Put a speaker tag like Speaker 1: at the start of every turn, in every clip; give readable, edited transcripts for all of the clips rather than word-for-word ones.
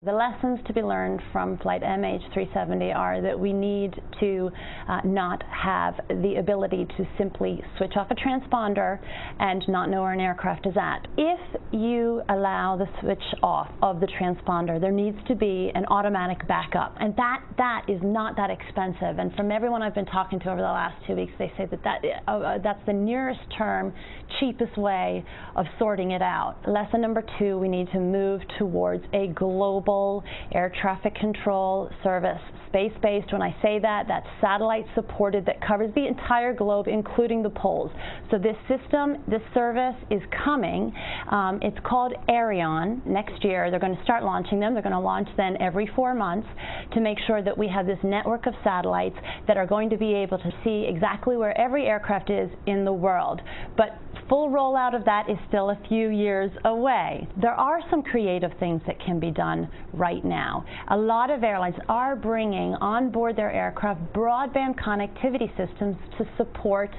Speaker 1: The lessons to be learned from flight MH370 are that we need to not have the ability to simply switch off a transponder and not know where an aircraft is at. If you allow the switch off of the transponder, there needs to be an automatic backup, and that is not that expensive. And from everyone I've been talking to over the last 2 weeks, they say that's the nearest term, cheapest way of sorting it out. Lesson number 2, we need to move towards a global air traffic control service. Space-based, when I say that, that's satellite supported, that covers the entire globe, including the poles. So this system, this service is coming. It's called Aviation. Next year, they're going to start launching them. They're going to launch then every 4 months to make sure that we have this network of satellites that are going to be able to see exactly where every aircraft is in the world. But full rollout of that is still a few years away. There are some creative things that can be done right now. A lot of airlines are bringing on board their aircraft broadband connectivity systems to support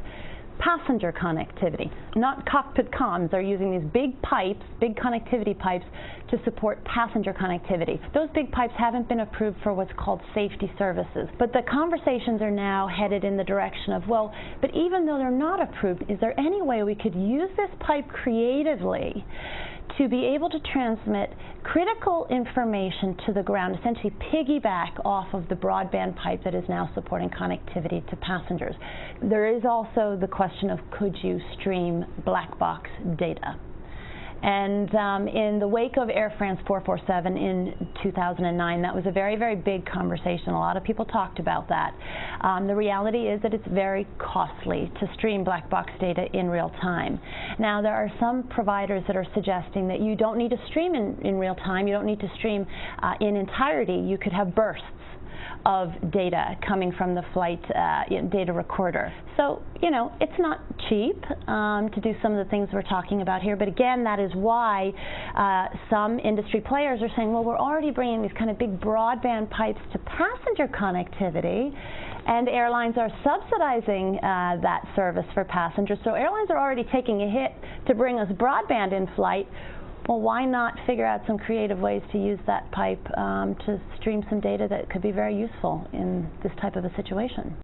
Speaker 1: passenger connectivity, not cockpit comms. They're using these big pipes, big connectivity pipes, to support passenger connectivity. Those big pipes haven't been approved for what's called safety services, but the conversations are now headed in the direction of, well, but even though they're not approved, is there any way we could use this pipe creatively to be able to transmit critical information to the ground, essentially piggyback off of the broadband pipe that is now supporting connectivity to passengers. There is also the question of, could you stream black box data? And in the wake of Air France 447 in 2009, that was a very, very big conversation. A lot of people talked about that. The reality is that it's very costly to stream black box data in real time. Now, there are some providers that are suggesting that you don't need to stream in real time. You don't need to stream in entirety. You could have bursts of data coming from the flight data recorder. So, you know, it's not cheap to do some of the things we're talking about here, but again, that is why some industry players are saying, well, we're already bringing these kind of big broadband pipes to passenger connectivity, and airlines are subsidizing that service for passengers. So airlines are already taking a hit to bring us broadband in flight. Well, why not figure out some creative ways to use that pipe to stream some data that could be very useful in this type of a situation?